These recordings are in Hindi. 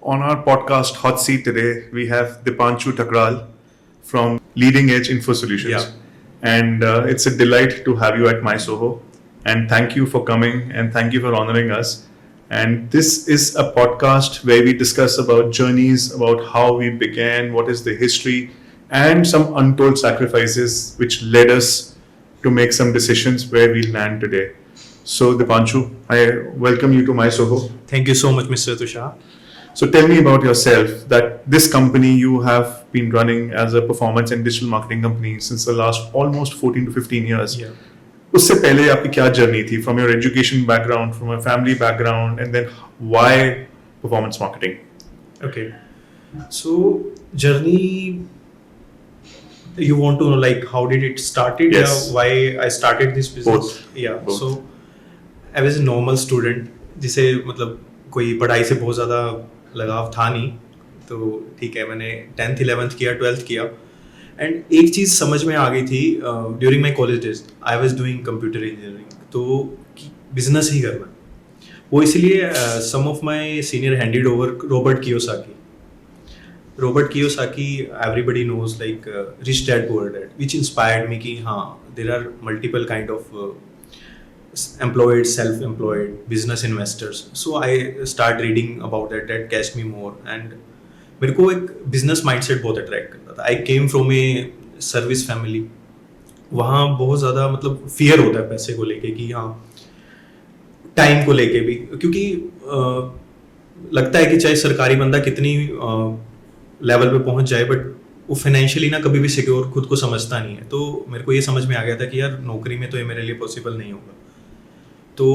On our podcast Hot Seat today, we have Dipanshu Thakral from Leading Edge Info Solutions. Yeah. And it's a delight to have you at My Soho. And thank you for coming and thank you for honoring us. And this is a podcast where we discuss about journeys, about how we began, what is the history, and some untold sacrifices which led us to make some decisions where we land today. So Dipanshu, I welcome you to My Soho. Thank you so much, Mr. Tushar. So tell me about yourself, that this company you have been running as a performance and digital marketing company since the last almost 14 to 15 years. Yeah. उससे पहले आपकी क्या जर्नी थी, from your education background, from a family background, and then why performance marketing? Okay. So journey, you want to know like how did it started? Yes. Yeah, why I started this business? Both. Yeah. Both. So I was a normal student, जिसे मतलब कोई पढ़ाई से बहुत ज़्यादा लगाव था नहीं, तो ठीक है मैंने 10th 11th किया 12th किया एंड एक चीज़ समझ में आ गई थी during my college days I was doing computer engineering, तो बिजनेस ही करना वो इसलिए some of my senior handed over Robert Kiyosaki everybody knows like rich dad poor dad which inspired me कि हाँ there are multiple kind of employed, self-employed, business investors. So I start reading about that catched me more and मेरे को एक business mindset बहुत attract करता था. I came from a service family. वहाँ बहुत ज़्यादा मतलब fear होता है पैसे को लेके कि हाँ टाइम को लेके भी, क्योंकि लगता है कि चाहे सरकारी बंदा कितनी लेवल पे पहुँच जाए बट वो फाइनेंशियली ना कभी भी सिक्योर खुद को समझता नहीं है. तो मेरे को ये समझ में आ गया था कि यार नौकरी में तो ये मेरे लिए पॉसिबल नहीं होगा. तो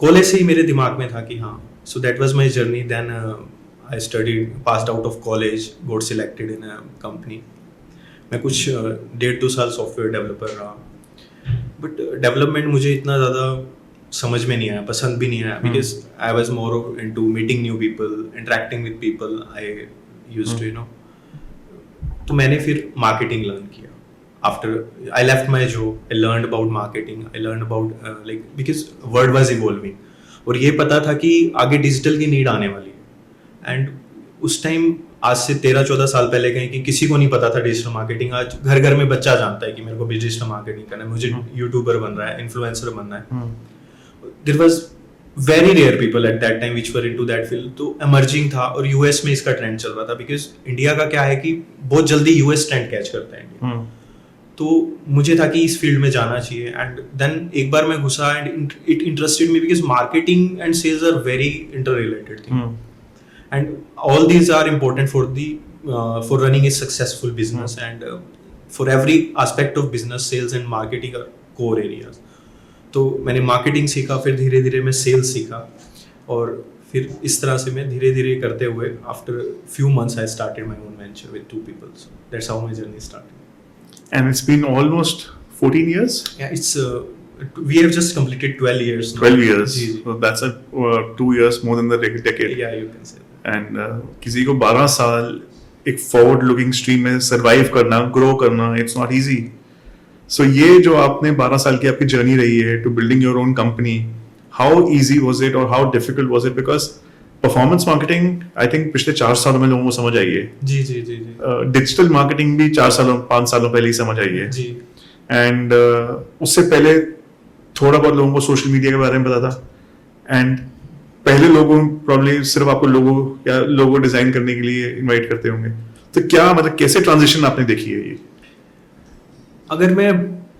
कॉलेज से ही मेरे दिमाग में था कि हाँ, so that was my journey. Then I studied, passed out of college, got selected in a company. मैं कुछ 1.5-2 साल सॉफ्टवेयर डेवलपर रहा, बट डेवलपमेंट मुझे इतना ज़्यादा समझ में नहीं आया, पसंद भी नहीं आया, because I was more into meeting new people, interacting with people. I used to you know. तो मैंने फिर मार्केटिंग लर्न किया. After I left my job, I learned about marketing. I learned about like because world was evolving. और ये पता था कि आगे डिजिटल की नीड आने वाली है. एंड उस टाइम आज से 13-14 साल पहले कहीं कि किसी को नहीं पता था डिजिटल मार्केटिंग. आज घर घर में बच्चा जानता है कि मेरे को भी डिजिटल मार्केटिंग करना है, मुझे यूट्यूबर बन रहा है, इन्फ्लुएंसर बनना है. There was very rare people at that time which were into that field. तो इमर्जिंग था और यूएस में इसका ट्रेंड चल रहा था, बिकॉज इंडिया का क्या है कि बहुत जल्दी यूएस ट्रेंड कैच करता है इंडिया. तो मुझे था कि इस फील्ड में जाना चाहिए. एंड देन एक बार मैं घुसा and it interested me because marketing and sales are very inter related thing and all these are important for running a successful business and for every aspect of business. Sales and marketing are core areas. तो मैंने मार्केटिंग सीखा, फिर धीरे धीरे मैं सेल्स सीखा और फिर इस तरह से मैं धीरे धीरे करते हुए after few months I started my own venture with 2 people. So that's how my journey started. And it's been almost 14 years? Yeah, it's we have just completed 12 years now. 12 years. जी. So that's a 2 years more than the decade. Yeah, you can say that. And किसी को 12 साल एक forward looking stream में survive करना, grow करना, it's not easy. So ये जो आपने 12 साल की आपकी journey रही है to building your own company, how easy was it or how difficult was it? Because performance marketing I think पिछले 4 सालों में लोगों को समझ आई है. जी जी जी जी. डिजिटल मार्केटिंग भी 5 सालों पहले ही समझ आई है. जी. एंड उससे पहले थोड़ा बहुत लोगों को सोशल मीडिया के बारे में पता था. एंड पहले लोगों प्रॉब्ली सिर्फ आपको लोगो डिजाइन करने के लिए इनवाइट करते होंगे. तो क्या मतलब कैसे ट्रांजिशन आपने देखी है ये? अगर मैं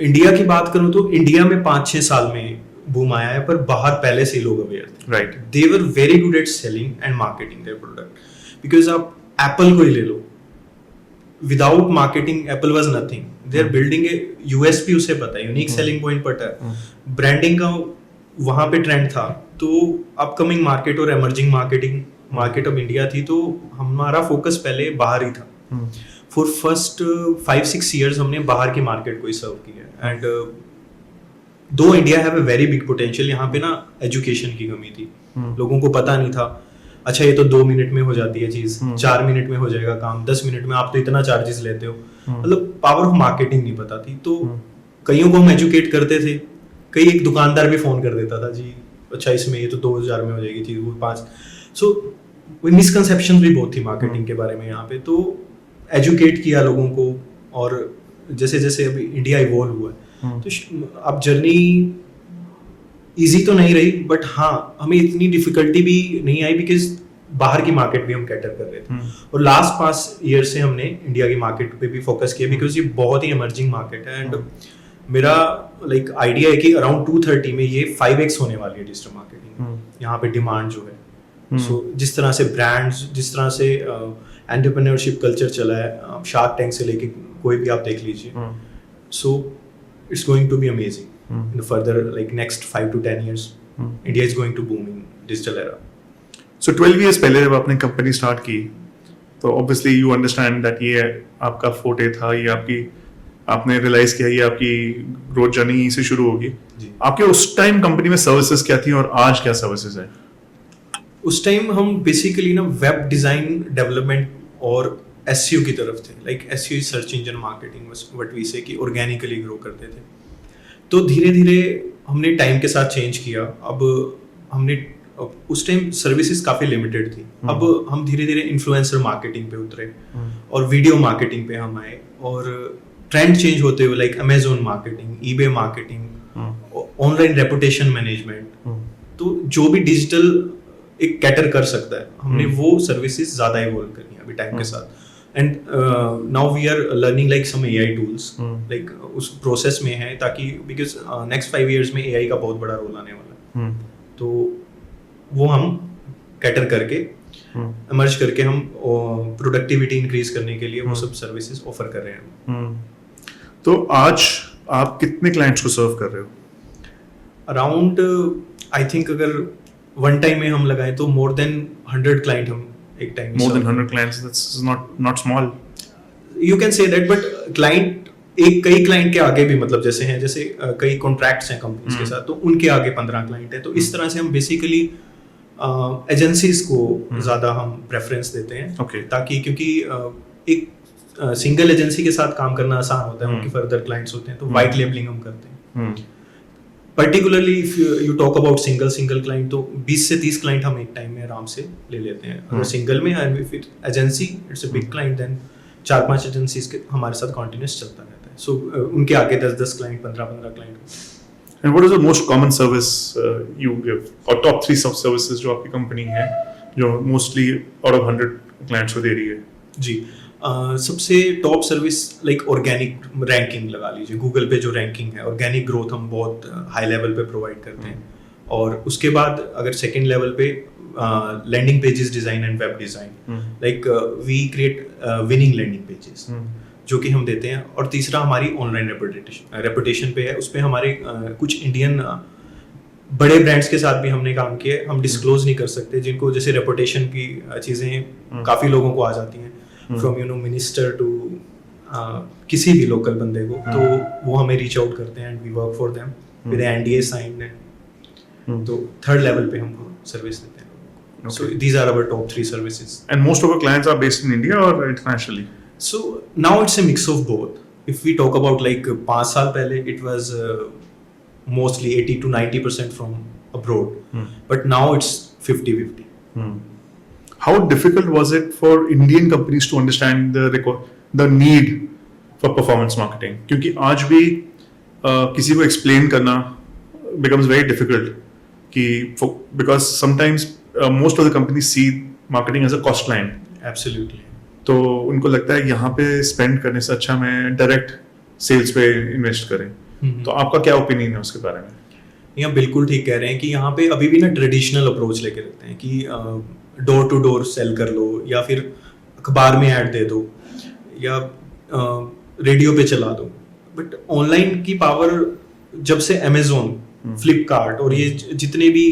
इंडिया की बात करूं तो इंडिया में 5-6 साल में बूम आया है, पर बाहर पहले से ही लोग अवेयर थे. Right. They were very good at selling and marketing their product. Because आप एप्पल को ही ले लो, without marketing Apple was nothing. They are building a USP, उसे पता है, यूनिक सेलिंग पॉइंट पता है, ब्रांडिंग का वहां पे ट्रेंड था. तो अपकमिंग मार्केट और एमर्जिंग मार्केट ऑफ इंडिया थी, तो हमारा फोकस पहले बाहर ही था. फॉर फर्स्ट 5-6 years हमने बाहर की मार्केट को ही सर्व किया. एंड दो India have a very big potential, यहाँ पे ना एजुकेशन की कमी थी. लोगों को पता नहीं था, अच्छा ये तो 2 मिनट में हो जाती है चीज, 4 मिनट में हो जाएगा काम, 10 मिनट में, आप तो इतना चार्जेस लेते हो. मतलब पावर ऑफ मार्केटिंग नहीं पता थी. तो कईयों को हम एजुकेट करते थे, कई एक दुकानदार भी फोन कर देता था, जी अच्छा इसमें ये तो 2000 में हो जाएगी चीज, वो 5. सो मिसकंसेप्शन भी बहुत थी मार्केटिंग के बारे में यहाँ पे, तो एजुकेट किया लोगों को। और जैसे जैसे अभी इंडिया इवॉल्व हुआ है तो अब जर्नी इजी तो नहीं रही, बट हाँ हमें इतनी डिफिकल्टी भी नहीं आई बिकॉज बाहर की मार्केट भी हम कैटर कर रहे थे। और लास्ट 5 ईयर से हमने इंडिया की मार्केट पे भी फोकस किया बिकॉज ये बहुत ही इमर्जिंग मार्केट है। एंड मेरा लाइक आइडिया है कि अराउंड 230 में ये 5x होने वाली है डिजिटल मार्केटिंग। यहाँ पे डिमांड जो है, सो जिस तरह से ब्रांड्स, जिस तरह से एंटरप्रेन्योरशिप कल्चर चला है, शार्क टैंक से लेके कोई भी आप देख लीजिए, so it's going to be amazing in further like next 5 to 10 years India is going to boom in digital era. सो 12 years पहले जब आपने कंपनी स्टार्ट की तो ऑब्वियसली यू अंडरस्टैंड दैट ये आपका फोटे था, ये आपने रियलाइज किया ये आपकी ग्रोथ जर्नी यहीं से शुरू होगी। आपके उस टाइम कंपनी में सर्विसेज क्या थी और आज क्या सर्विसेज है? उस टाइम हम बेसिकली ना वेब डिजाइन डेवलपमेंट और एसईओ की तरफ थे। Like SEO search engine marketing what we say कि ऑर्गेनिकली ग्रो करते थे। तो धीरे धीरे हमने टाइम के साथ चेंज किया। अब हमने उस टाइम सर्विसेज काफी लिमिटेड थी, अब हम धीरे धीरे इन्फ्लुएंसर मार्केटिंग पे उतरे और वीडियो मार्केटिंग पे हम आए। और ट्रेंड चेंज होते हुए like Amazon marketing, eBay marketing, online reputation management, तो जो भी डिजिटल एक कैटर कर सकता है हमने वो सर्विसेज ज्यादा इवॉल्व करनी है अभी टाइम के साथ। And now we are learning like some AI tools, like उस प्रोसेस में है, ताकि बिकॉज नेक्स्ट 5 years में एआई का बहुत बड़ा रोल आने वाला है। तो वो हम कैटर करके इमर्ज करके हम प्रोडक्टिविटी इंक्रीज करने के लिए वो सब सर्विसेज ऑफर कर रहे हैं। तो आज आप कितने क्लाइंट्स को सर्व कर रहे हो? अराउंड आई थिंक अगर वन टाइम में हम लगाएं तो मोर देन 100 क्लाइंट हम एक टाइम में। More than 100 clients, that's not small. You can say that, but client कई क्लाइंट के आगे भी, मतलब जैसे कई कॉन्ट्रैक्ट्स हैं कंपनीज के साथ, तो उनके आगे 15 क्लाइंट है। तो इस तरह से हम बेसिकली एजेंसीज को ज्यादा हम प्रेफरेंस देते हैं, ताकि क्योंकि एक सिंगल एजेंसी के साथ काम करना आसान होता है, उनके फर्दर क्लाइंट्स होते हैं, तो वाइट लेबलिंग हम करते हैं। Particularly if you talk about single client, तो 20 से 30 क्लाइंट हम एक टाइम में आराम से ले लेते हैं। अगर सिंगल में, and if agency it's a big client, then 4-5 agencies के हमारे साथ कंटिन्यूस चलता रहता है। सो उनके आगे 10-10 client, 15-15 client. And what is the most common service you give, or top 3 services जो आपकी कंपनी है जो mostly out of 100 clients को दे रही है? जी, सबसे top service like organic ranking लगा लीजिए। गूगल पे जो रैंकिंग है, ऑर्गेनिक ग्रोथ हम बहुत हाई लेवल पे प्रोवाइड करते हैं। और उसके बाद अगर सेकेंड लेवल पे landing pages design and web design, like we create winning landing pages जो कि हम देते हैं। और तीसरा हमारी ऑनलाइन रेपुटेशन पे है, उस पर हमारे कुछ इंडियन बड़े ब्रांड्स के साथ भी हमने काम किया है। हम डिस्क्लोज नहीं कर सकते, जिनको जैसे रेपुटेशन की चीज़ें काफ़ी लोगों को आ जाती हैं, फ्रॉम मिनिस्टर टू किसी भी लोकल बंदे को, तो वो हमें रीच आउट करते हैं and we work for them with NDA signed है। तो थर्ड लेवल पे हम सर्विस देते हैं। So these are our top 3 services. And most of our clients are based in India और internationally? So now it's a mix of both. If we talk about like 5 साल पहले, it was mostly 80 to 90% from abroad, but now it's 50-50. How difficult was it for Indian companies to understand the need for performance marketing? क्योंकि आज भी किसी को explain करना becomes very difficult, because sometimes most of the companies see marketing as a cost line. Absolutely. तो उनको लगता है यहाँ पे स्पेंड करने से अच्छा मैं डायरेक्ट सेल्स पे इन्वेस्ट करें। तो आपका क्या ओपिनियन है उसके बारे में? यहाँ बिल्कुल ठीक कह रहे हैं कि यहाँ पे अभी भी ना ट्रेडिशनल अप्रोच लेके रखते हैं कि डोर टू डोर सेल कर लो, या फिर अखबार में ऐड दे दो, या रेडियो पे चला दो। बट ऑनलाइन की पावर, जब से अमेजोन, फ्लिपकार्ट और ये जितने भी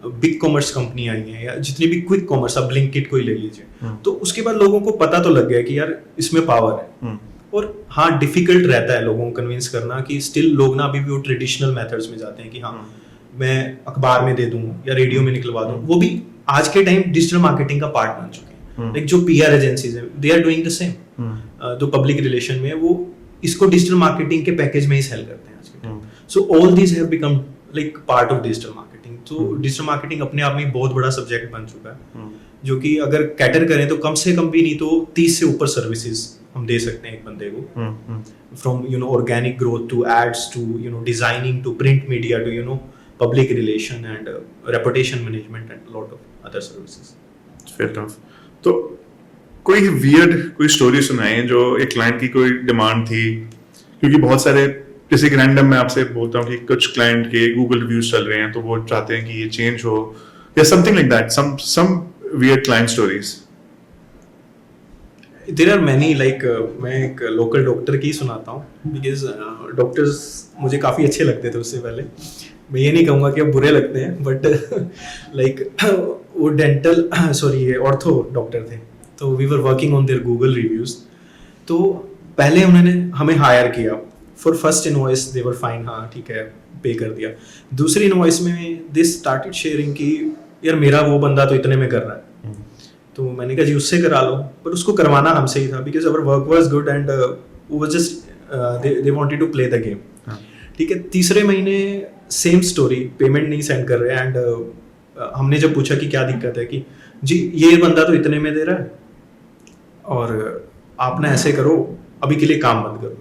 बिग कॉमर्स कंपनी आई हैं, या जितनी भी क्विक कॉमर्स, आप ब्लिंकिट को ही ले लीजिए, तो उसके बाद लोगों को पता तो लग गया कि यार इसमें पावर है। और हाँ, डिफिकल्ट रहता है लोगों को कन्विंस करना कि स्टिल लोग ना अभी भी वो ट्रेडिशनल मेथड्स में जाते हैं कि हाँ मैं अखबार में दे दूं या रेडियो में निकलवा दूं। वो भी आज के टाइम डिजिटल मार्केटिंग का पार्ट बन चुके हैं। लाइक जो पीआर एजेंसीज हैं, they are doing the same. जो पब्लिक रिलेशन में, वो इसको डिजिटल मार्केटिंग के पैकेज में ही सेल करते हैं आज के time. So all these have become like part of digital marketing. तो डिजिटल मार्केटिंग अपने आप में बहुत बड़ा सब्जेक्ट बन चुका है। जो कि अगर कैटर करें तो कम से कम भी नहीं तो 30 से ऊपर सर्विसेज हम दे सकते हैं एक बंदे को, from organic growth to ads to designing to print media to public relation and reputation management and lot of other services. Fair enough. तो कोई वियर्ड कोई स्टोरी सुनाए जो एक क्लाइंट की कोई डिमांड थी, क्योंकि बहुत सारे, जैसे रैंडम मैं आपसे बोलता हूँ कि कुछ क्लाइंट के गूगल रिव्यूज चल रहे हैं तो वो चाहते हैं कि ये चेंज हो, या something like that, some weird client stories. There are many, like मैं एक लोकल डॉक्टर की सुनाता हूँ, बिकॉज डॉक्टर्स मुझे काफ़ी अच्छे लगते थे उससे पहले। मैं ये नहीं कहूँगा कि अब बुरे लगते हैं, बट लाइक वो डेंटल सॉरी ऑर्थो डॉक्टर थे, तो we were working on their Google reviews. तो पहले उन्होंने हमें हायर किया for first invoice, they were fine, हाँ ठीक है पे कर दिया। दूसरी इनवॉइस में दे स्टार्टेड शेयरिंग कि यार मेरा वो बंदा तो इतने में कर रहा है, तो मैंने कहा जी उससे करा लो, पर उसको करवाना हमसे ही था, because our work was good and वो just they wanted to play the game. ठीक है, तीसरे महीने सेम स्टोरी, पेमेंट नहीं सेंड कर रहे एंड हमने जब पूछा कि क्या दिक्कत है, कि जी ये बंदा तो इतने में दे रहा है और आप ना ऐसे करो अभी के लिए काम बंद करो।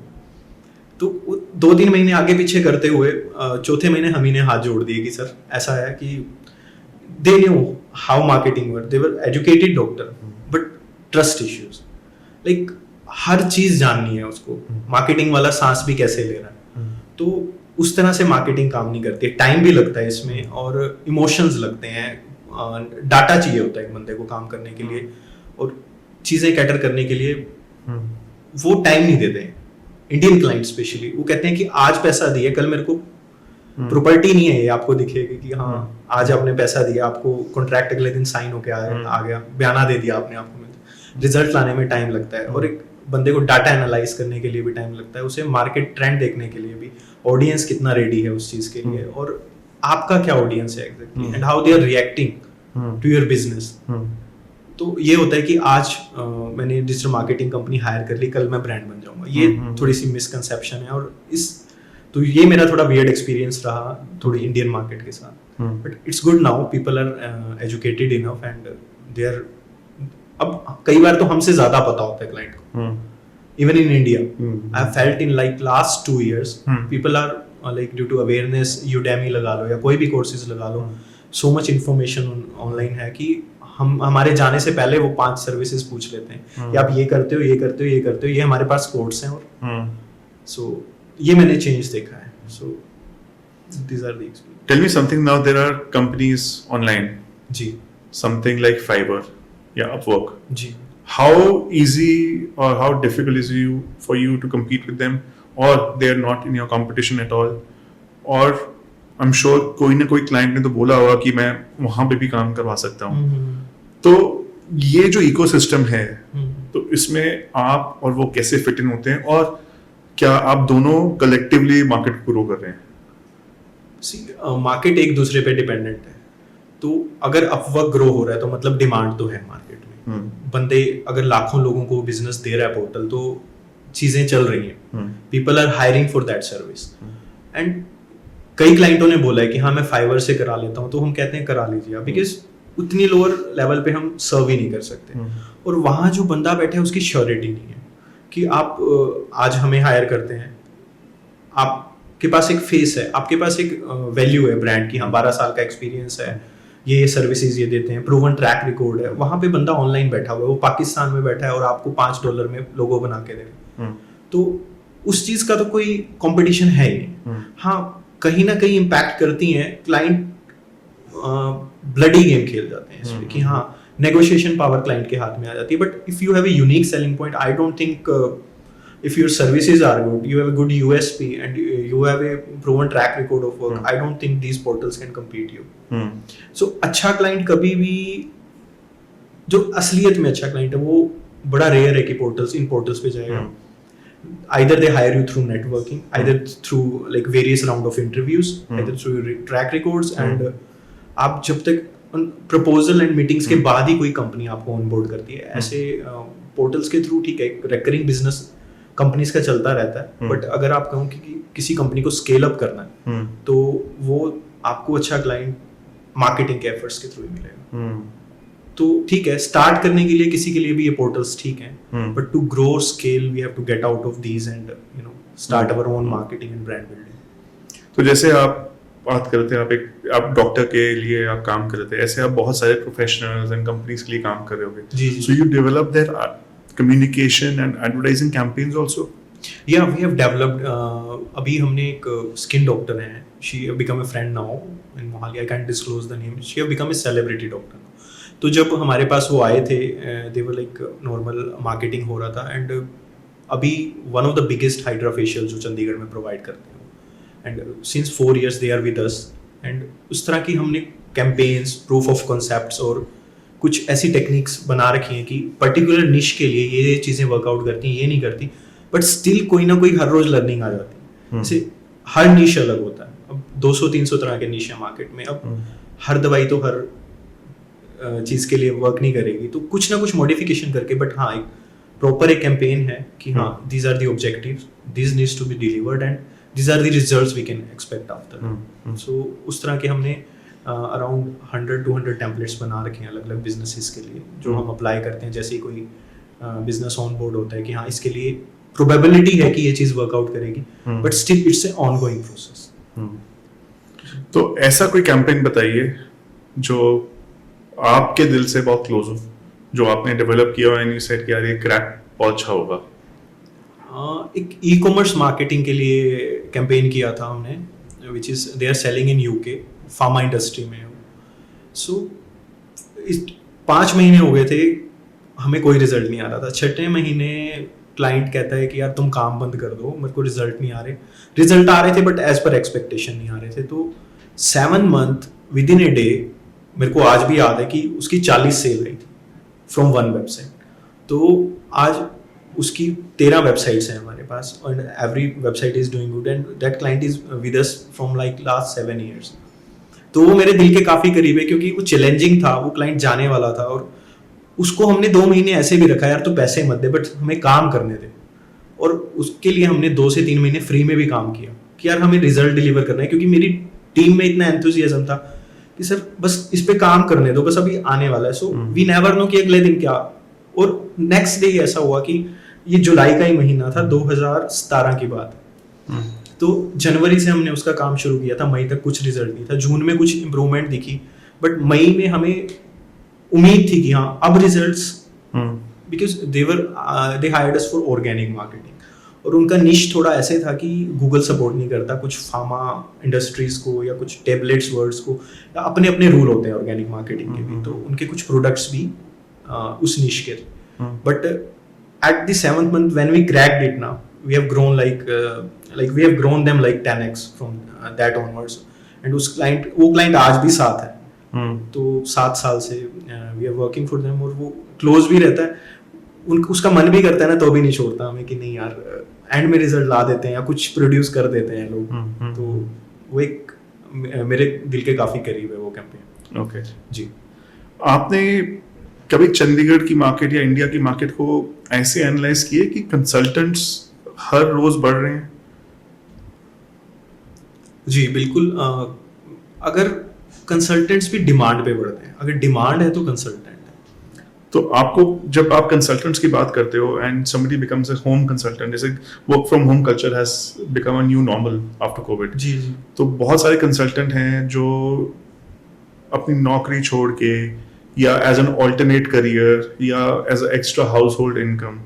तो 2-3 महीने आगे पीछे करते हुए चौथे महीने हम ही ने हाथ जोड़ दिए कि सर ऐसा है कि they knew how marketing work, they were educated doctor but trust issues, like हर चीज जाननी है उसको, मार्केटिंग वाला सांस भी कैसे ले रहा है, तो उस तरह से मार्केटिंग काम नहीं करती है। टाइम भी लगता है इसमें और इमोशंस लगते हैं, डाटा चाहिए होता है एक बंदे को काम करने के लिए और चीजें कैटर करने के लिए, वो टाइम नहीं देते हैं इंडियन क्लाइंट स्पेशली। वो कहते हैं कि आज पैसा दिए, कल मेरे को प्रॉपर्टी नहीं है, ये आपको दिखेगी कि हाँ आज आपने पैसा दिया, आपको कॉन्ट्रैक्ट अगले दिन साइन होके आ गया, बयाना दे दिया आपने, आपको रिजल्ट लाने में टाइम लगता है, और एक बंदे को डाटा एनालाइज करने के लिए भी टाइम लगता है, उसे मार्केट ट्रेंड देखने के लिए भी, ऑडियंस कितना रेडी है उस चीज के लिए, और आपका क्या ऑडियंस है exactly and how they are reacting to your business. तो ये होता है कि आज मैंने डिजिटल मार्केटिंग कंपनी हायर कर ली, कल मैं ब्रांड बन जाऊंगा, ये थोड़ी सी मिसकंसेप्शन है, और तो ये मेरा थोड़ा वियर्ड एक्सपीरियंस रहा थोड़ी इंडियन मार्केट के साथ, but it's good now, people are educated enough and they are, अब कई बार तो हमसे ज्यादा पता होता है क्लाइंट को, even in India I have felt in like last 2 years people are like due to awareness, Udemy लगा लो या कोई भी कोर्सेज लगा लो, सो मच इन्फॉर्मेशन ऑनलाइन है कि हम हमारे जाने से पहले वो 5 सर्विसेज पूछ लेते हैं कि आप ये करते हो, ये करते हो, ये करते हो, ये हमारे पास कोर्स हैं, और सो ये मैंने चेंज देखा है। सो these are the experience. Tell me something now. There are companies online, ji something like Fiverr, yeah, Upwork. Ji How easy or how difficult is you for you to compete with them, or they are not in your competition at all? Or I'm sure कोई ना कोई client ने तो बोला होगा कि मैं वहाँ पे भी काम करवा सकता हूँ। तो ये जो ecosystem है, तो इसमें आप और वो कैसे fit in होते हैं, और क्या आप दोनों collectively market को grow कर रहे हैं? मार्केट एक दूसरे पे डिपेंडेंट है, तो अगर अपवर्क ग्रो हो रहा है तो मतलब डिमांड तो है मार्केट में, बंदे अगर लाखों लोगों को बिजनेस दे रहा है पोर्टल, तो चीजें चल रही हैं, people are hiring for that service. And कई क्लाइंटों ने बोला है कि हाँ मैं फाइवर से करा लेता हूँ, तो हम कहते हैं करा लीजिए, बिकॉज उतनी लोअर लेवल पे हम सर्व ही नहीं कर सकते, और वहाँ जो बंदा बैठे है उसकी श्योरिटी नहीं है कि आप आज हमें हायर करते हैं, आपके पास एक फेस है, आपके पास एक वैल्यू है ब्रांड की, हाँ 12 साल का एक्सपीरियंस है, ये सर्विसेज ये देते हैं, प्रूवन ट्रैक रिकॉर्ड है, वहाँ पे बंदा ऑनलाइन बैठा हुआ है, वो पाकिस्तान में बैठा है और आपको $5 में लोगो बना के देगा, तो उस चीज का तो कोई कंपटीशन है ही नहीं। हाँ कहीं ना कहीं इम्पैक्ट करती हैं, क्लाइंट ब्लडी गेम खेल जाते हैं इसमें कि हाँ नेगोशिएशन पावर क्लाइंट के हाथ में आ जाती है, but if you have a unique selling point, I don't think if your services are good, you have a good USP and you have a proven track record of work, I don't think these portals can compete you. So अच्छा client कभी भी, जो असलियत में अच्छा client है वो बड़ा rare है कि इन portals पे जाएगा. Either they hire you through networking, either through like various round of interviews, either through your track records, and आप जब तक proposal and meetings के बाद ही कोई कंपनी आपको onboard करती है. ऐसे portals के थ्रू ठीक है recurring business कंपनीज का चलता रहता है, बट अगर आप कहो कि किसी कंपनी को स्केल अप करना है तो वो आपको अच्छा क्लाइंट मार्केटिंग के एफर्ट्स के थ्रू ही मिलेगा। तो ठीक है, स्टार्ट करने के लिए किसी के लिए भी ये पोर्टल्स ठीक हैं, but to grow scale we have to get out of these and start our own marketing and brand building. तो जैसे आप बात करते हैं, आप डॉक्टर के लिए आप काम कर रहे थे, ऐसे आप बहुत सारे प्रोफेशनल्स एंड कंपनीज के लिए काम कर रहे होंगे। जी so you develop their communication and advertising campaigns also. या वी हैव डेवलप्ड, अभी हमने एक स्किन डॉक्टर हैं, she have become a friend now in Mohali, I can't disclose the name, she have become a celebrity doctor. तो जब हमारे पास वो आए थे, they were like normal marketing हो रहा था, एंड अभी one of the biggest hydra facial जो चंडीगढ़ में प्रोवाइड करते हैं, and since 4 years they are with us, and उस तरह की हमने कैंपेन्स, प्रूफ ऑफ कॉन्सेप्ट्स और कुछ ऐसी टेक्निक्स बना रखी हैं कि पर्टिकुलर निश के लिए ये चीज़ें वर्कआउट करती हैं, ये नहीं करती, बट स्टिल कोई ना कोई हर रोज लर्निंग आ जाती है। जैसे हर निश अलग होता है, अब 200-300 तरह के निश है मार्केट में, अब हर दवाई तो हर चीज़ के लिए वर्क नहीं करेगी, तो कुछ ना कुछ मॉडिफिकेशन करके, बट हाँ एक प्रॉपर एक कैंपेन है कि हाँ these are the objectives, this needs to be delivered and these are the results we can expect after. So उस तरह के हमने अराउंड 100-200 टेम्पलेट्स बना रखे हैं अलग अलग बिजनेसेस के लिए, जो हम अप्लाई करते हैं। जैसे ही कोई बिजनेस ऑन बोर्ड होता है कि हाँ इसके लिए प्रोबेबिलिटी है कि ये चीज़ वर्कआउट करेगी, but still it's a ongoing process. तो ऐसा कोई कैंपेन बताइए जो आपके दिल से बहुत क्लोज हो, जो आपने डेवलप किया हो एंड यू सेड कि यार ये क्रैक बहुत अच्छा होगा। एक ई कॉमर्स मार्केटिंग के लिए कैंपेन किया था हमने, which is they are selling in UK, pharma industry में। सो 5 महीने हो गए थे, हमें कोई रिजल्ट नहीं आ रहा था। 6ठे महीने क्लाइंट कहता है कि यार तुम काम बंद कर दो, मेरे को रिजल्ट नहीं आ रहे। रिजल्ट आ रहे थे बट एज पर एक्सपेक्टेशन नहीं आ रहे थे। तो 7 month with in a day, मेरे को आज भी याद है कि उसकी 40 सेल रही थी फ्रॉम 1 वेबसाइट। तो आज उसकी 13 वेबसाइट्स हैं हमारे पास, और every website is doing good, and that client is with us from like last 7 years। तो वो मेरे दिल के काफ़ी करीब है, क्योंकि वो चैलेंजिंग था, वो क्लाइंट जाने वाला था, और उसको हमने 2 महीने ऐसे भी रखा, यार तो पैसे मत दे बट हमें काम करने दे। और उसके लिए हमने 2 से 3 महीने फ्री में भी काम किया कि यार हमें रिजल्ट डिलीवर करना है, क्योंकि मेरी टीम में इतना एंथुजियाज्म था कि सर बस इस पे काम करने दो, बस अभी आने वाला है। सो वी नेवर नो कि अगले दिन क्या। और नेक्स्ट डे ऐसा हुआ कि ये जुलाई का ही महीना था, 2017 की बात है। तो जनवरी से हमने उसका काम शुरू किया था, मई तक कुछ रिजल्ट नहीं था, जून में कुछ इंप्रूवमेंट दिखी, बट मई में हमें उम्मीद थी कि हाँ अब results, because they hired us for organic marketing, और उनका निश थोड़ा ऐसे था कि गूगल सपोर्ट नहीं करता कुछ फार्मा इंडस्ट्रीज को या कुछ टेबलेट्स वर्ड्स को, या अपने अपने रूल होते हैं ऑर्गेनिक मार्केटिंग के भी। तो उनके कुछ प्रोडक्ट्स भी उस निश के थे, but at the 7th month when we cracked it, now we have grown like we have grown them like 10x from that onwards, and वो client आज भी साथ है। तो 7 साल से we are working for them, और वो close भी रहता है, उसका मन भी करता है ना, तो भी नहीं छोड़ता हमें कि नहीं यार एंड में रिजल्ट ला देते हैं या कुछ प्रोड्यूस कर देते हैं लोग। तो वो एक मेरे दिल के काफी करीब है वो कैंपेन। ओके जी। आपने कभी चंडीगढ़ की मार्केट या इंडिया की मार्केट को ऐसे एनालाइज किए कि कंसल्टेंट्स हर रोज बढ़ रहे हैं? जी बिल्कुल। अगर कंसल्टेंट्स भी डिमांड पे बढ़ते हैं, अगर डिमांड है तो कंसल्टेंट है। तो आपको जब आप कंसल्टेंट्स की बात करते हो and somebody becomes a home consultant, जैसे work from home culture has become a new normal after COVID. जी जी। तो बहुत सारे कंसल्टेंट हैं जो अपनी नौकरी छोड़ के या एज एन ऑल्टरनेट करियर या as extra household income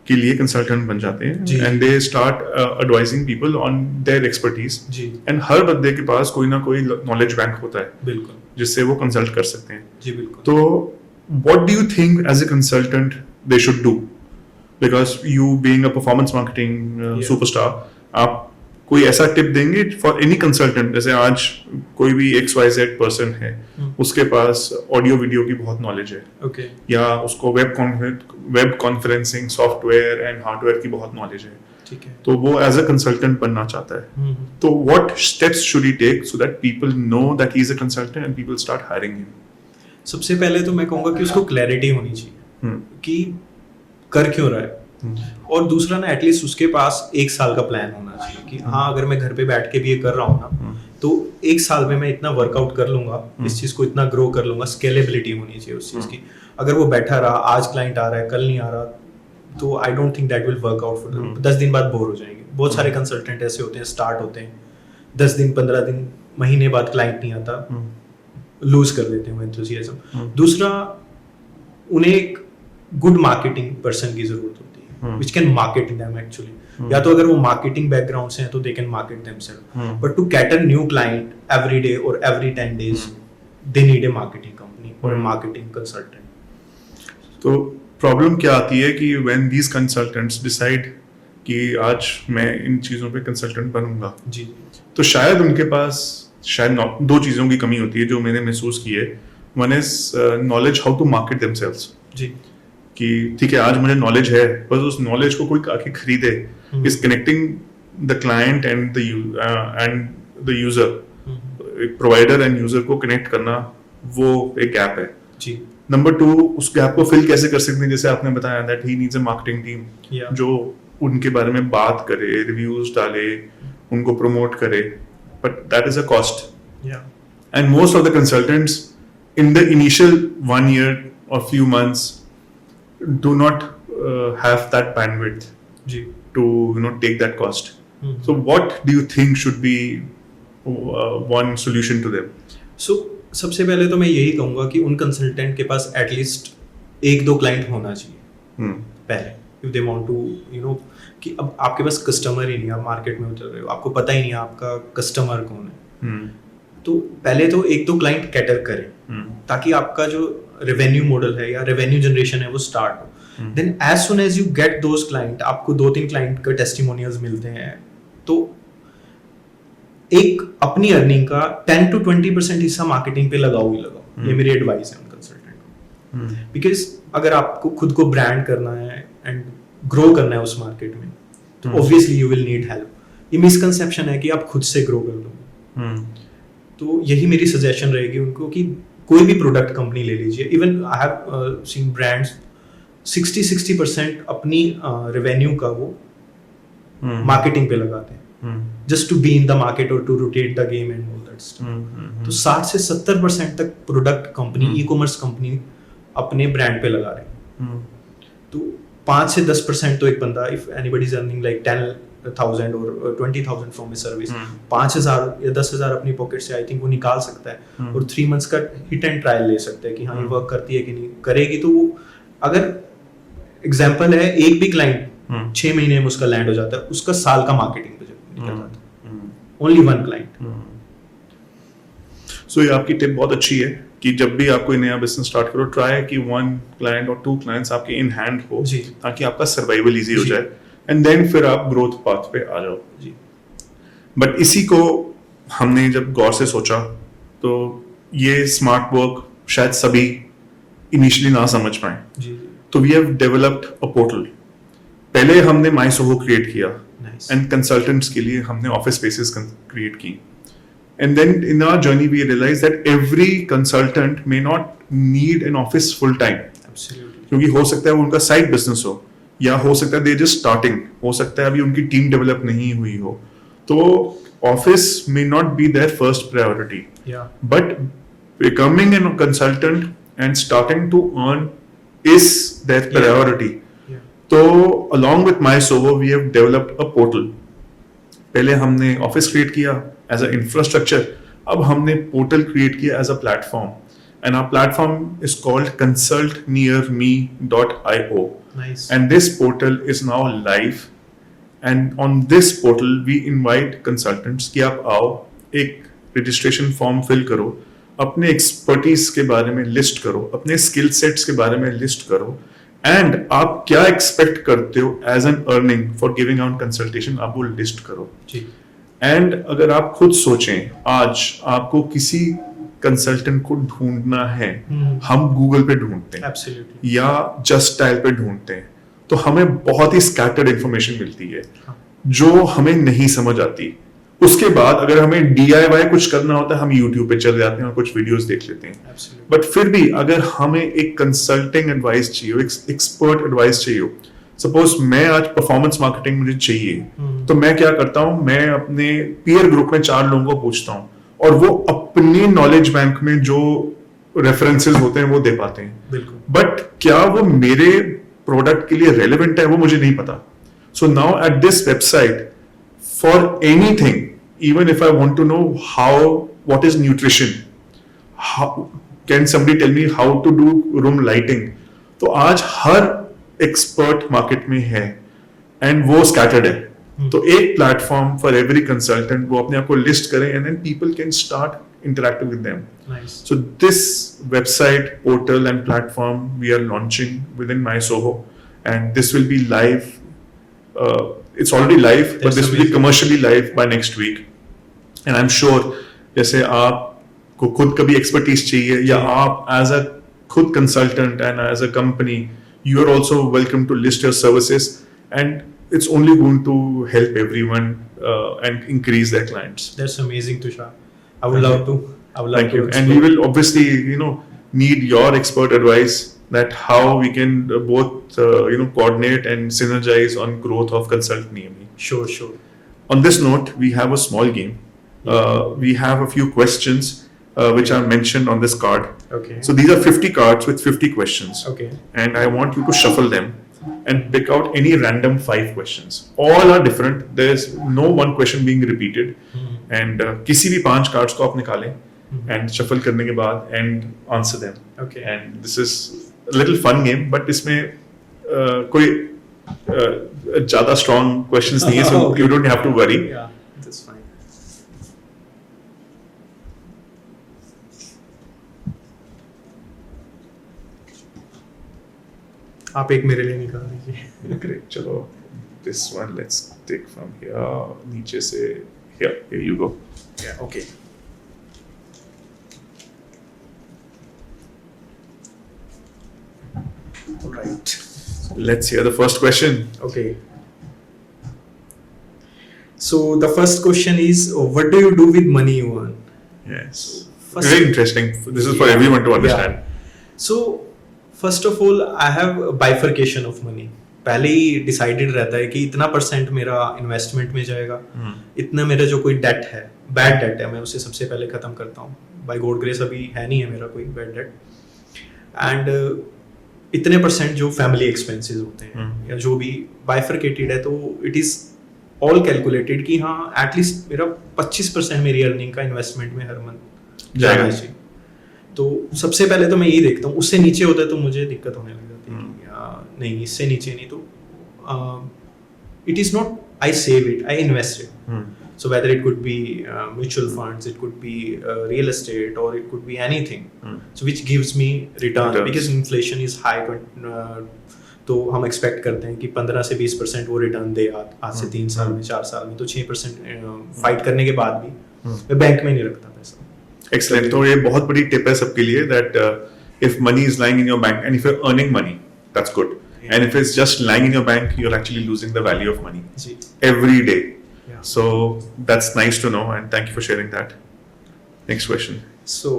के लिए कंसल्टेंट बन जाते हैं, and they start advising people on their expertise. And हर बंदे के पास कोई ना कोई नॉलेज बैंक होता है, बिल्कुल, जिससे वो कंसल्ट कर सकते हैं। जी बिल्कुल। तो what do you think as a consultant they should do? Because you being a performance marketing superstar, आप कोई ऐसा टिप देंगे फॉर एनी कंसल्टेंट? जैसे आज कोई भी XYZ पर्सन है, उसके पास ऑडियो वीडियो की बहुत नॉलेज है, okay. या उसको web conferencing software and hardware की बहुत नॉलेज है, ठीक है, तो वो एज अ कंसल्टेंट बनना चाहता है, तो what steps should he take so that people know that he is a consultant and people start hiring him? सबसे पहले तो मैं कहूँगा कि उसको क्लैरिटी होनी चाहिए कि कर क्यों रहा है, और दूसरा ना एटलीस्ट उसके पास 1 साल का प्लान होना चाहिए कि हाँ अगर मैं घर पे बैठ के भी ये कर रहा हूँ ना, तो एक साल में मैं इतना वर्कआउट कर लूंगा, इस चीज को इतना ग्रो कर लूंगा, स्केलेबिलिटी होनी चाहिए उस चीज की। अगर वो बैठा रहा, आज क्लाइंट आ रहा है, कल नहीं आ रहा, तो I don't think that will work out for them. 10 दिन बाद बोर हो जाएंगे। बहुत सारे कंसल्टेंट ऐसे होते हैं, स्टार्ट होते हैं 10 दिन 15 दिन महीने बाद क्लाइंट नहीं आता, लूज कर देते हैं वो एंथुसियाज्म। दूसरा, उन्हें एक गुड मार्केटिंग पर्सन की जरूरत होती है which can market them actually. या तो अगर वो मार्केटिंग बैकग्राउंड से हैं तो they can market themself, but to cater new client every day और every 10 days they need a marketing company और ए मार्केटिंग कंसल्टेंट। तो प्रॉब्लम क्या आती है कि व्हेन दीज कंसल्टेंट्स डिसाइड कि आज मैं इन चीज़ों पे कंसल्टेंट बनूंगा, जी, तो शायद उनके पास दो चीज़ों की कमी होती है जो मैंने महसूस की है। One is knowledge how to market themselves, जी, कि ठीक है आज मुझे नॉलेज है, बस उस नॉलेज को कोई आके खरीदे। Is connecting the client and the user, एक प्रोवाइडर एंड यूजर को कनेक्ट करना, वो एक गैप है। जी, नंबर 2, उस गैप को फिल कैसे कर सकते हैं, जैसे आपने बताया that he needs a marketing team Yeah. जो उनके बारे में बात करे, रिव्यूज डाले, उनको प्रमोट करे, but that is a cost. या, And most of the consultants in the initial 1 year or few months do not have that bandwidth जी, to take that cost. Hmm. So what do you think should be one solution to them? सो सबसे पहले तो मैं यही कहूंगा कि उन कंसल्टेंट के पास एटलीस्ट 1-2 क्लाइंट होना चाहिए Hmm. पहले, इफ दे वांट टू कि अब आपके पास कस्टमर ही नहीं है, आप मार्केट में उतर रहे हो, आपको पता ही नहीं है आपका कस्टमर कौन है, Hmm. तो पहले तो 1-2 क्लाइंट कैटर करें Hmm. ताकि आपका जो रेवेन्यू मॉडल है या रेवेन्यू जनरेशन है वो स्टार्ट हो। Then as soon as you get those client, आपको 2-3 क्लाइंट का टेस्टिमोनियल्स मिलते हैं, तो एक अपनी अर्निंग का 10-20% हिस्सा मार्केटिंग पे लगाओ ही लगाओ। ये मेरी एडवाइस है उन कंसल्टेंट को, Hmm. बिकॉज अगर आपको खुद को ब्रांड करना है एंड ग्रो करना है उस मार्केट में, तो obviously you will need help. ये मिसकंसेप्शन है कि आप खुद से ग्रो कर लोगे। Hmm. तो यही मेरी सजेशन रहेगी उनको कि कोई भी प्रोडक्ट कंपनी ले लीजिए। Even I have seen brands 60% अपनी रेवेन्यू का वो Hmm. मार्केटिंग पे लगाते हैं, Hmm. Just to be in the market और to rotate the game and all that stuff. Hmm. तो 60 से 70% तक product company, e commerce company अपने ब्रांड पे लगा रहे हैं। Hmm. तो 5 से 10% तो एक बंदा, if anybody is earning like 10,000 और 20,000 फ्रॉम ए सर्विस, 5,000 या 10,000 अपनी पॉकेट से आई थिंक वो निकाल सकता है और 3 months का हिट एंड ट्रायल ले सकता है कि हाँ ये वर्क करती है कि नहीं करेगी। तो वो अगर एग्जाम्पल है, एक भी क्लाइंट 6 महीने में उसका लैंड हो जाता है, उसका साल का मार्केटिंग बजट निकल जाता है, ओनली 1 क्लाइंट। सो ये आपकी टिप बहुत अच्छी है कि जब भी आप कोई नया बिजनेस स्टार्ट करो, ट्राई कि 1 client और 2 clients आपके इन हैंड हो, जी। ताकि आपका सर्वाइवल इजी हो जी। जाए, एंड देन फिर आप ग्रोथ पाथ पे आ जाओ। जी, बट इसी को हमने जब गौर से सोचा, तो ये स्मार्ट वर्क शायद सभी इनिशियली ना समझ पाए, जी, तो we have developed a portal. पहले हमने माई सोहो क्रिएट किया नाइस, एंड कंसल्टेंट्स के लिए हमने ऑफिस स्पेसेस क्रिएट की, and then in our journey we realized that every consultant may not need an office full time, absolutely, क्योंकि हो सकता है वो उनका साइड बिजनेस हो, या हो सकता है दे जस्ट स्टार्टिंग, हो सकता है अभी उनकी टीम डेवलप नहीं हुई हो, तो office may not be their first priority, या, but becoming a consultant and starting to earn is their priority. या, तो along with MySoho we have developed a portal. पहले हमने ऑफिस क्रिएट किया एज अ इंफ्रास्ट्रक्चर, अब हमने पोर्टल क्रिएट किया as a platform, and our platform is called consultnearme.io, nice, and this portal is now live, and on this portal we invite consultants कि आप आओ, एक रजिस्ट्रेशन फॉर्म फिल करो, अपने एक्सपर्टीज के बारे में लिस्ट करो, अपने स्किल सेट्स के बारे में लिस्ट करो, एंड आप क्या एक्सपेक्ट करते हो as an earning for giving out consultation, आप वो लिस्ट करो। जी, एंड अगर आप खुद सोचें, आज आपको किसी कंसल्टेंट को ढूंढना है, हम गूगल पे ढूंढते हैं एब्सोल्युटली, या जस्ट डायल पे ढूंढते हैं, तो हमें बहुत ही स्कैटर्ड इंफॉर्मेशन मिलती है जो हमें नहीं समझ आती। उसके बाद अगर हमें DIY कुछ करना होता है, हम YouTube पे चले जाते हैं और कुछ वीडियोस देख लेते हैं, एब्सोल्युटली, बट फिर भी अगर हमें एक कंसल्टिंग एडवाइस चाहिए, एक एक्सपर्ट एडवाइस चाहिए, सपोज मैं आज परफॉर्मेंस मार्केटिंग मुझे चाहिए, तो मैं क्या करता हूँ, मैं अपने पीयर ग्रुप में 4 लोगों को पूछता हूँ और वो अपने नॉलेज बैंक में जो रेफरेंसेस होते हैं वो दे पाते हैं. बिल्कुल. बट क्या वो मेरे प्रोडक्ट के लिए रेलेवेंट है वो मुझे नहीं पता. So now at this website, for anything, even if I want to know what is nutrition, can somebody tell me how to do room lighting, तो आज हर एक्सपर्ट मार्केट में है एंड वो स्कैटर्ड है. तो एक प्लेटफॉर्म फॉर एवरी कंसल्टेंट, वो अपने आप को लिस्ट करें and then people can start interacting with them. So this website, portal and platform we are launching within MySoho, and this will be live. It's already live, but That's this will be amazing. commercially live by next week. And I'm sure, जैसे आपको खुद कभी expertise चाहिए या आप as a खुद consultant and as a company, you are also welcome to list your services, and it's only going to help everyone and increase their clients. That's amazing, Tushar. I would love to. I would love Thank to. you. And we will obviously, need your expert advice that how we can both, coordinate and synergize on growth of Consult Niyami. Sure, sure. On this note, we have a small game. We have a few questions which are mentioned on this card. Okay. So these are 50 cards with 50 questions. Okay. And I want you to shuffle them and pick out any random 5 questions. All are different. There's no one question being repeated. And किसी भी 5 cards को आप निकालें and shuffle करने के बाद and answer them. Okay. And this is a little fun game, but इसमें कोई ज़्यादा strong questions नहीं है, so Okay. you don't have to worry. Yeah, that's fine. आप एक मेरे लिए निकाल दीजिए. Great, चलो this one let's take from here. नीचे से here you go. Yeah, okay. All right. Let's hear the first question. Okay. So the first question is, what do you do with money you earn? Yes. First- Very interesting. This is for everyone to understand. So first of all, I have a bifurcation of money. पहले ही डिसाइडेड रहता है कि इतना परसेंट मेरा इन्वेस्टमेंट में जाएगा, इतना मेरा जो कोई डेट है, बैड डेट है, मैं उसे सबसे पहले खत्म करता हूँ. बाय गॉड ग्रेस अभी है नहीं है मेरा कोई बैड डेट. एंड इतने परसेंट जो फैमिली एक्सपेंसेस होते हैं या जो भी बाइफरकेटेड है, तो इट इज ऑल कैलकुलेटेड कि हाँ एटलीस्ट मेरा 25% मेरी अर्निंग का इन्वेस्टमेंट में हर मंथ जाना चाहिए. तो सबसे पहले तो मैं यही देखता हूँ. उससे नीचे होता है तो मुझे दिक्कत होने लग जाती है कि नहीं, इससे नीचे नहीं. तो it is not I save it, I invest it. So whether it could be mutual funds, it could be real estate, or it could be anything, so which gives me return because inflation is high. तो हम एक्सपेक्ट करते हैं कि 15 से 20% वो रिटर्न दे आज से 3 साल में, 4 साल में. तो 6% फाइट करने के बाद भी मैं बैंक में नहीं रखता पैसा. Excellent. तो ये बहुत बड़ी टिप है सबके लिए that if money is lying in your bank and if you're earning money, that's good. And if it's just lying in your bank, you're actually losing the value of money ji. every day. Yeah. So that's nice to know, and thank you for sharing that. Next question. So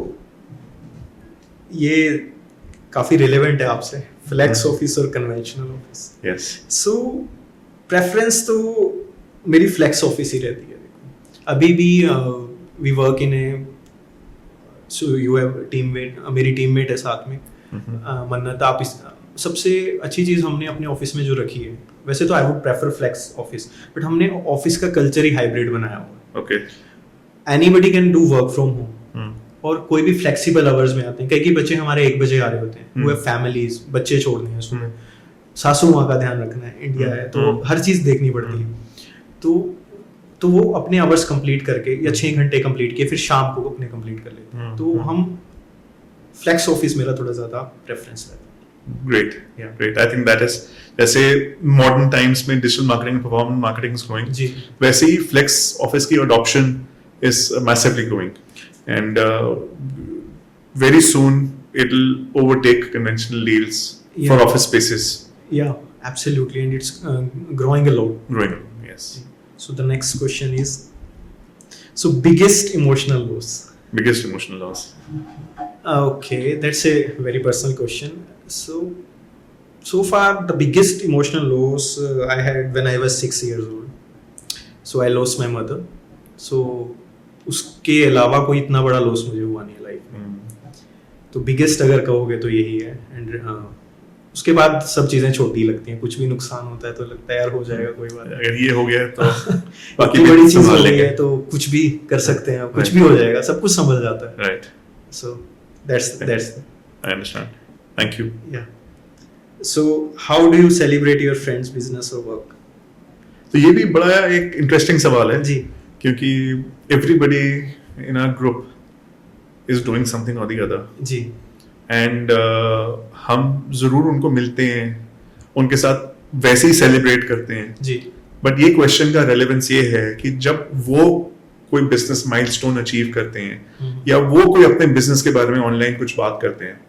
ये काफी रिलेवेंट है आपसे. फ्लेक्स ऑफिस और कन्वेंशनल ऑफिस. Yes. सो प्रेफरेंस तो मेरी फ्लेक्स ऑफिस ही रहती है. देखो अभी भी we work in a, so you have teammate, मेरी टीममेट है साथ में मन्नत. आप इस सबसे अच्छी चीज़ हमने अपने ऑफिस में जो रखी है, वैसे तो I would prefer flex office, but हमने ऑफिस का कल्चर ही हाइब्रिड बनाया हुआ है. Okay. Anybody can do work from home, और कोई भी फ्लेक्सिबल आवर्स में आते हैं. कई बच्चे हमारे 1 बजे आ रहे होते हैं, वो फैमिलीज, बच्चे छोड़ने हैं सुबह, सासू माँ का ध्यान रखना है, इंडिया है तो हर चीज़ देखनी पड़ती है. तो वो अपने आवर्स कंप्लीट करके या 6 घंटे कंप्लीट किए, फिर शाम को अपने कंप्लीट कर लेते हैं. तो हम फ्लेक्स ऑफिस मेरा थोड़ा ज़्यादा प्रेफरेंस रहता है. Great. Yeah. Great. I think that is, जैसे modern times में digital marketing, performance marketing is growing. जी. वैसे ही flex office की adoption is massively growing, and very soon it'll overtake conventional deals for office spaces. Yeah, absolutely, and it's growing a lot. Growing. Yes. So the next question is, so biggest emotional loss. Biggest emotional loss. Okay, that's a very personal question. So So far, the biggest emotional loss I had when I was 6 years old. So I lost my mother. So उसके अलावा कोई इतना बड़ा लॉस मुझे हुआ नहीं लाइफ में. तो बिगेस्ट अगर कहोगे तो यही है. एंड उसके बाद सब चीजें छोटी लगती हैं. कुछ भी नुकसान होता है तो लगता है यार हो जाएगा, कोई बात नहीं. अगर ये हो गया तो बाकी इतनी बड़ी भी चीज हो संभाल गई लेंगे. है तो कुछ भी कर सकते हैं, कुछ Right. भी हो जाएगा, सब कुछ संभल जाता है. Right. So that's I understand. Thank you. yeah. So how do you celebrate your friends' business or work? तो ये भी बड़ा एक इंटरेस्टिंग सवाल है जी क्योंकि everybody in our group is doing something और द अदर जी एंड हम जरूर उनको मिलते हैं, उनके साथ वैसे ही सेलिब्रेट करते हैं. जी बट ये क्वेश्चन का रेलेवेंस ये है कि जब वो कोई बिजनेस माइलस्टोन अचीव करते हैं या वो कोई अपने बिजनेस के बारे में ऑनलाइन कुछ बात करते हैं,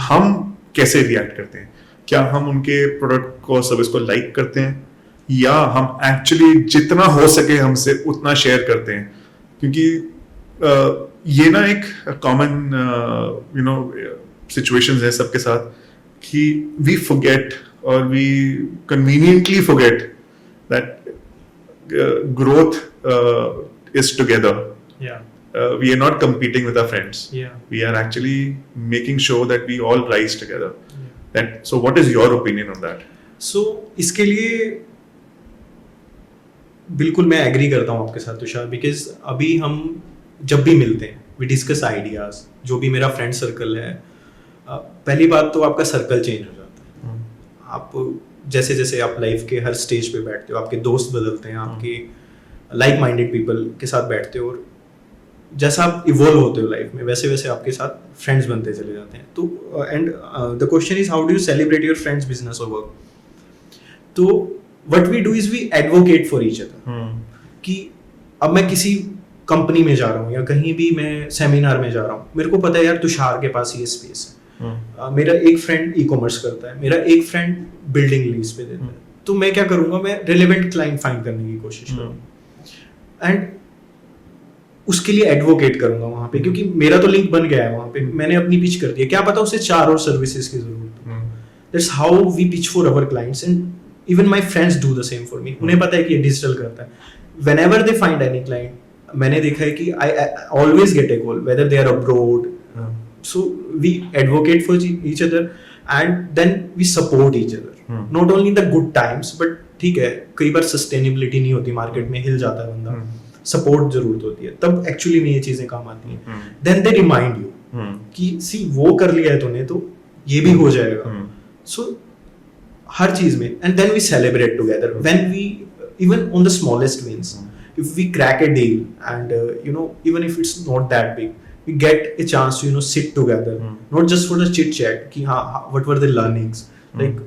हम कैसे रिएक्ट करते हैं? क्या हम उनके प्रोडक्ट को सर्विस को लाइक करते हैं या हम एक्चुअली जितना हो सके हमसे उतना शेयर करते हैं? क्योंकि ये ना एक कॉमन यू नो सिचुएशंस है सबके साथ कि वी फॉरगेट और we conveniently forget that growth is together. yeah We are not competing with our friends. yeah We are actually making sure that we all rise together. So what is your opinion on that? So इसके लिए बिल्कुल मैं एग्री करता हूँ आपके साथ तुषार. बिकॉज अभी हम जब भी मिलते हैं वी डिस्कस आइडियाज. जो भी मेरा फ्रेंड सर्कल है, पहली बात तो आपका सर्कल चेंज हो जाता है. आप जैसे जैसे आप लाइफ के हर स्टेज पे बैठते हो, आपके दोस्त बदलते हैं, आपके लाइक माइंडेड पीपल के साथ बैठते हो, और जैसा आप इवॉल्व होते हो लाइफ में वैसे वैसे आपके साथ फ्रेंड्स बनते चले जाते हैं. तो and the question is how do you celebrate your friends business और वर्क. तो what we do is we advocate for each other. कि अब मैं किसी कंपनी में जा रहा हूँ या कहीं भी मैं सेमिनार में जा रहा हूँ, मेरे को पता है यार तुषार के पास ये स्पेस है. मेरा एक फ्रेंड ई कॉमर्स करता है, मेरा एक फ्रेंड बिल्डिंग लीज पे देता है. तो मैं क्या करूंगा, मैं रिलेवेंट क्लाइंट फाइंड करने की कोशिश करूंगा एंड उसके लिए एडवोकेट करूंगा वहां पे, क्योंकि मेरा तो लिंक बन गया है वहां पे, मैंने अपनी पिच कर दी है. क्या पता उसे 4 और सर्विसेज की जरूरत हो. That's how we pitch for our clients and even my friends do the same for me. उन्हें पता है कि ये डिजिटल करता है. Whenever they find any client, मैंने देखा है कि I always get a call whether they are abroad. So we advocate for each other and then we support each other, not only in the good times. But ठीक है, कई बार सस्टेनेबिलिटी नहीं होती, मार्केट में हिल जाता है बंदा, सपोर्ट जरूरत होती है, तब एक्चुअली में ये चीजें काम आती हैं. देन दे रिमाइंड यू कि सी वो कर लिया है तूने तो ये भी हो जाएगा. सो हर चीज में and then we celebrate together when we even on the smallest wins. If we crack a deal and you know even if it's not that big, we get a chance to sit together, not just for the chit chat कि हाँ what were the learnings, like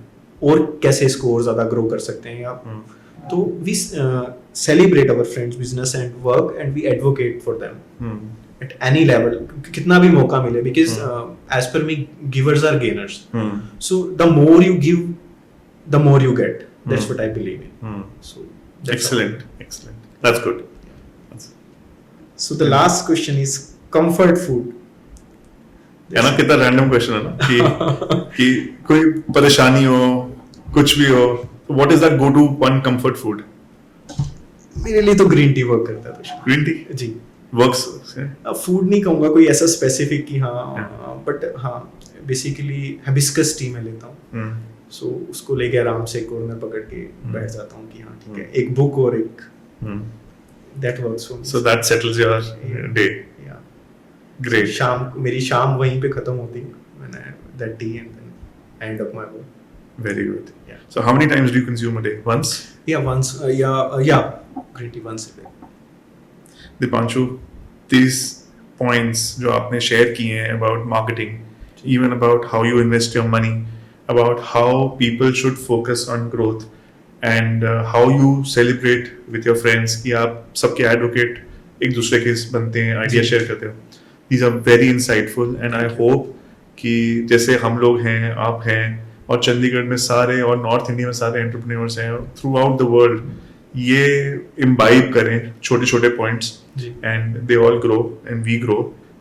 और कैसे स्कोर ज्यादा ग्रो कर सकते हैं. या तो we celebrate our friends business and work and we advocate for them at any level, कितना भी मौका मिले, because as per me givers are gainers. So the more you give the more you get. That's what I believe in. So excellent, that's good. So the last question is comfort food. है ना, कितना रैंडम क्वेश्चन है ना कि कोई परेशानी हो, कुछ भी हो, what is that go to one comfort food? मेरे लिए तो ग्रीन टी वर्क करता है. ग्रीन टी जी वर्क्स. फूड नहीं कहूंगा कोई ऐसा स्पेसिफिक कि हाँ, बट हाँ बेसिकली हिबिस्कस टी में लेता हूँ. सो उसको लेके आराम से कॉर्नर पकड़ के बैठ जाता हूँ कि हाँ ठीक है, एक बुक और एक that works for me. So that settles your day. Great. मेरी शाम वहीं पे खत्म होती है when I have that tea and then end of my work. Very good. Yeah. So how many times do you consume a day? Once? Yeah, once. Yeah, green tea once a day. Dipanshu, these points जो आपने share किए हैं about marketing, even about how you invest your money, about how people should focus on growth, and how you celebrate with your friends कि आप सबके advocate एक दूसरे के बनते हैं, idea share करते हो. These are very insightful and I hope कि जैसे हम लोग हैं, आप हैं, और चंडीगढ़ में सारे और नॉर्थ इंडिया में सारे एंटरप्रेन्योर्स हैं थ्रू आउट द वर्ल्ड, ये इम्बाइब करें छोटे छोटे points and they all grow and we grow.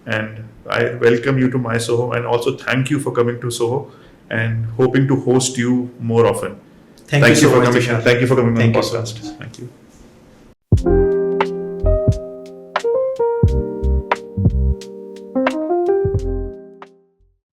And I welcome you to my Soho and also thank you for coming to Soho and hoping to host you more often. Thank you so for much, coming. Tushar. Thank you for coming on Thank the you so podcast. much. Thank you.